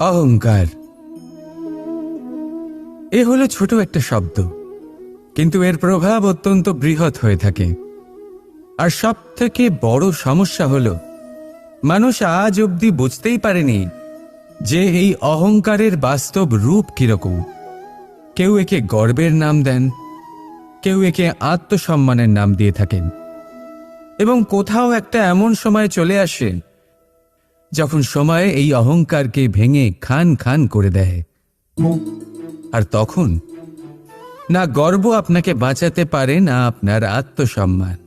অহংকার এ হলো ছোট একটা শব্দ, কিন্তু এর প্রভাব অত্যন্ত বৃহৎ হয়ে থাকে। আর সব থেকে বড় সমস্যা হলো মানুষ আজ অবধি বুঝতেই পারেনি যে এই অহংকারের বাস্তব রূপ কিরকম। কেউ একে গর্বের নাম দেন, কেউ একে আত্মসম্মানের নাম দিয়ে থাকেন, এবং কোথাও একটা এমন সময় চলে আসে যখন সময় এই অহংকারকে ভেঙে খান খান করে দেয়। আর তখন না গর্ব আপনাকে বাঁচাতে পারে, না আপনার আত্মসম্মান।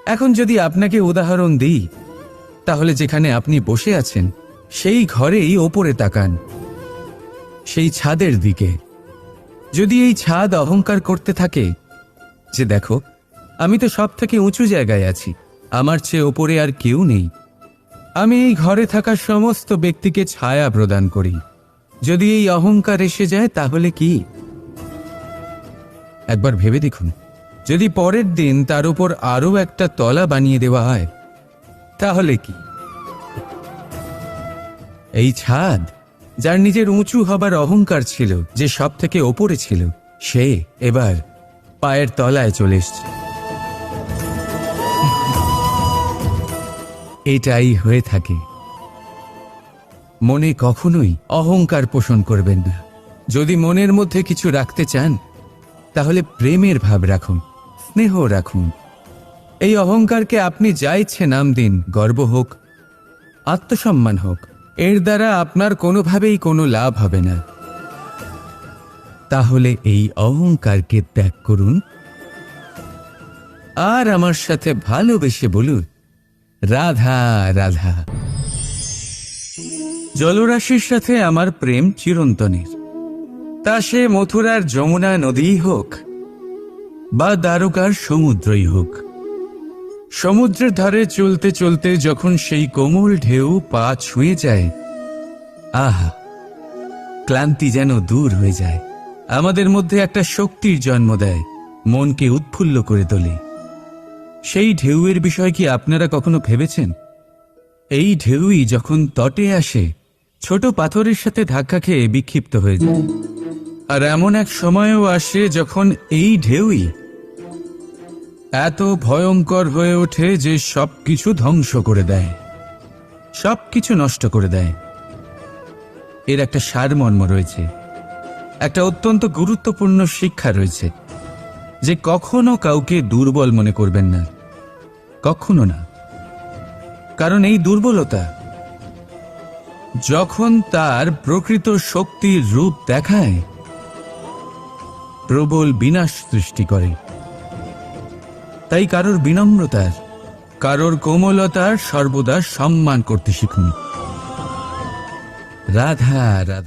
এখন যদি আপনাকে উদাহরণ দিই, তাহলে যেখানে আপনি বসে আছেন সেই ঘরেই ওপরে তাকান, সেই ছাদের দিকে। যদি এই ছাদ অহংকার করতে থাকে যে দেখো, আমি তো সব থেকে উঁচু জায়গায় আছি, আমার চেয়ে ওপরে আর কেউ নেই, আমি এই ঘরে থাকা সমস্ত ব্যক্তিকে ছায়া প্রদান করি, যদি এই অহংকার এসে যায় তাহলে কি? একবার ভেবে দেখুন, যদি পরের দিন তার উপর আরো একটা তলা বানিয়ে দেওয়া হয় তাহলে কি? এই ছাদ, যার নিজের উঁচু হবার অহংকার ছিল, যে সব থেকে ওপরে ছিল, সে এবার পায়ের তলায় চলে এসছে। এটাই হয়ে থাকে। মনে কখনোই অহংকার পোষণ করবেন না। যদি মনের মধ্যে কিছু রাখতে চান তাহলে প্রেমের ভাব রাখুন, স্নেহ রাখুন। এই অহংকারকে আপনি যা ইচ্ছে নাম দিন, গর্ব হোক, আত্মসম্মান হোক, এর দ্বারা আপনার কোনোভাবেই কোনো লাভ হবে না। তাহলে এই অহংকারকে ত্যাগ করুন আর আমার সাথে ভালোবেসে বলুন, রাধা রাধা। জলরাশির সাথে আমার প্রেম চিরন্তনের। তা সে মথুরার যমুনা নদীই হোক বা দ্বারকার সমুদ্রই হোক। সমুদ্রের ধারে চলতে চলতে যখন সেই কোমল ঢেউ পা ছুঁয়ে যায়, আহা, ক্লান্তি যেন দূর হয়ে যায়। আমাদের মধ্যে একটা শক্তির জন্ম দেয়, মনকে উৎফুল্ল করে তোলে। সেই ঢেউয়ের বিষয় কি আপনারা কখনো ভেবেছেন? এই ঢেউই যখন তটে আসে, ছোট পাথরের সাথে ধাক্কা খেয়ে বিক্ষিপ্ত হয়ে যায়। আর এমন এক সময়ও আসে যখন এই ঢেউই এত ভয়ঙ্কর হয়ে ওঠে যে সবকিছু ধ্বংস করে দেয়, সবকিছু নষ্ট করে দেয়। এর একটা সারমর্ম রয়েছে, একটা অত্যন্ত গুরুত্বপূর্ণ শিক্ষা রয়েছে, যে কখনো কাউকে দুর্বল মনে করবেন না, কখনো না। কারণ এই দুর্বলতা যখন তার প্রকৃত শক্তির রূপ দেখায়, প্রবল বিনাশ সৃষ্টি করে। তাই কারোর বিনম্রতার, কারোর কোমলতার সর্বদা সম্মান করতে শিখুন। রাধা রাধা।